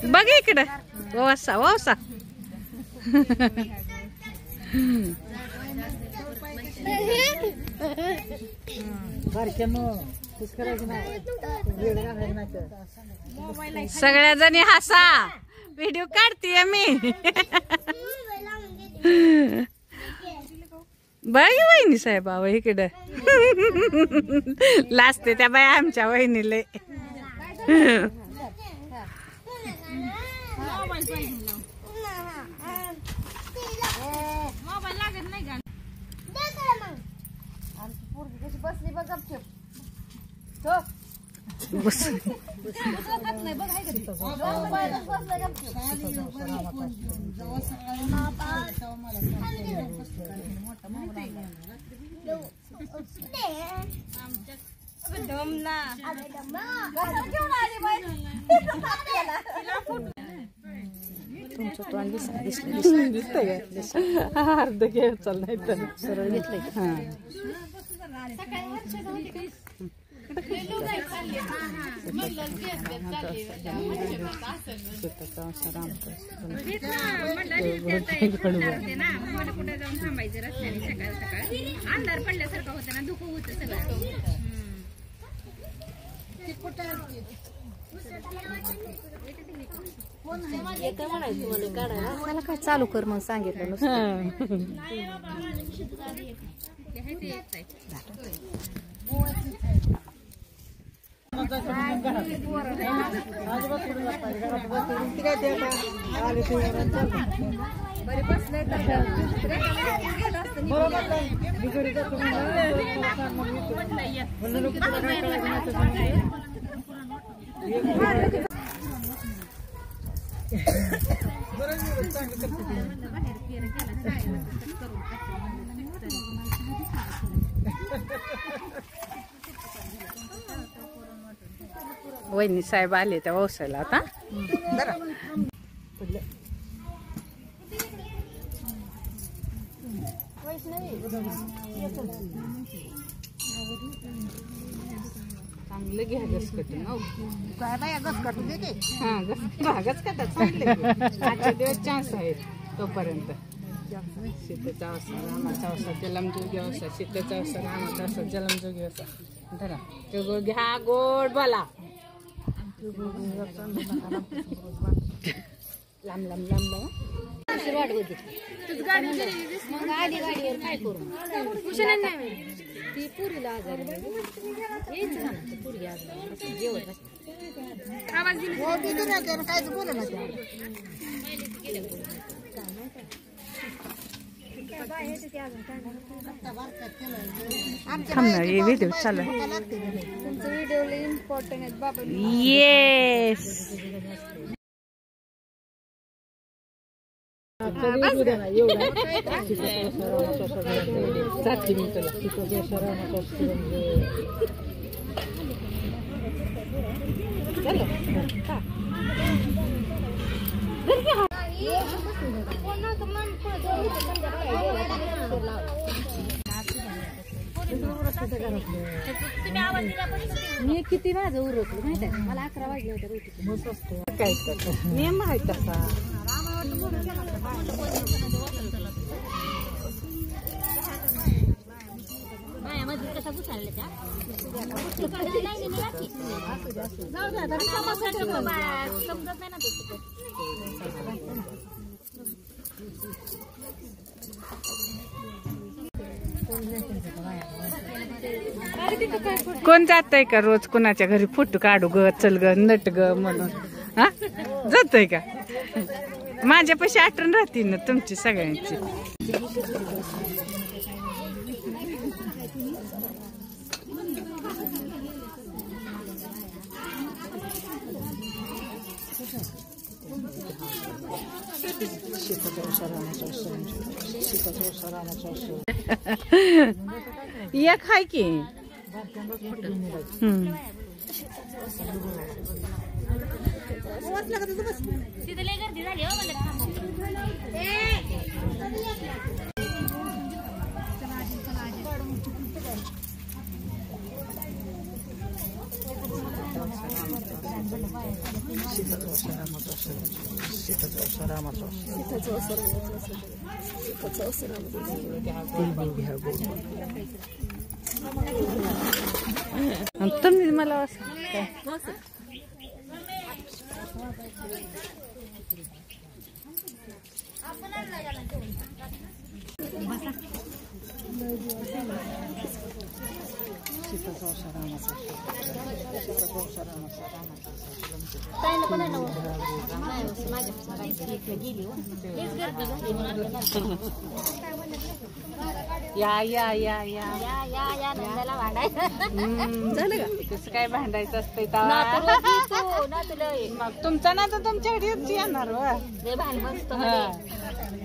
बघ इकडं वसा वसा सगळ्या जणी हसा व्हिडिओ काढतीये मी बघ वहिनी साहेबा इकडं लाजते त्या बाया आमच्या वहिनीले तुमचं तोंड दिसतंय अर्ध घे चाललंय तर सरळ घेतलंय अंधार पडल्यासारखं होतं ना दुःख होतं सगळं मला काय चालू कर मग सांगितलं वहिनी साहेब आले त्या व्यवसायाला आता चांगलं घ्या गस कटून काय बाया गस काटून देते हा गस काटा चांगले आजच्या दिवस चान्स आहे तोपर्यंत शीताचा अवसा रामाचा अवसा जलमजोगी अवसा शीताचा अवसा रामाचा अवसा जलमजोगी अवसा धरा तो घ्या गोड बोला लांब लांब लांब वाट बघितली मग आधी गाडीवर काय करू ती पुरीला आजारी यायचं ना पुरी आजारी जेवत काय बोल व्हिडिओ चालू व्हिडिओ इम्पॉर्टंट आहेत बाबा येस मी किती माझं उरकलं माहिती आहे मला 11 वाजले होते काय मी माहित तसा कसा घुसाळले त्या समजत नाही ना कोण जातय का रोज कोणाच्या घरी फोटो काढू ग चल ग नट ग म्हणून हा जातय का माझ्यापाशी आठवण राहतील ना तुमची सगळ्यांची एक हाय की तुम्ही मला असं काय झालं का कसं काय भांडायचं असतंय मग तुमचा ना तर तुमच्याकडे येणार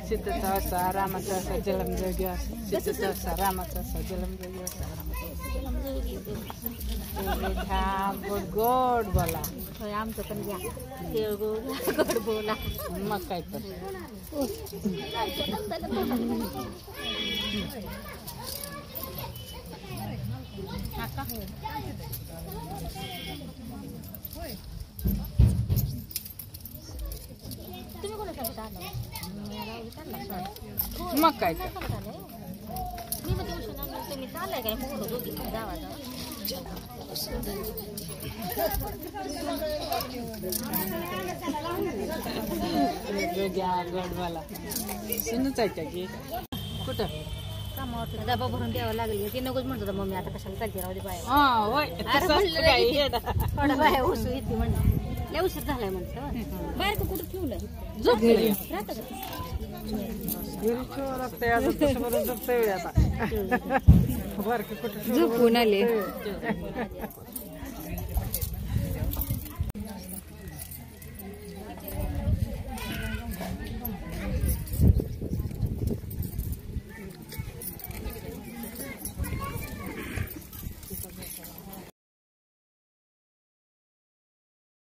सीतेचा असा रामाचा असा जलमजोगी असा सीतेचा असा रामाचा असा जलमजोगी असा गोड गोड बोला आमचं पण घ्या गोड बोला मग काय तर तुम्ही कोणासाठी आला मग काय तर मी मग तुम्ही चाललंय काय मोठं दोघी जावा गडवाला सुनच आहे की कुठं कामावर डबा भरून द्यावं लागली ती नकोच म्हणत होता मम्मी आता कशाला चालते राहू दे बाय थोडा बाय उसू येते म्हणलं लय उशीर झालाय म्हणतो बाहेर का कुठं ठेवलं झोपून आले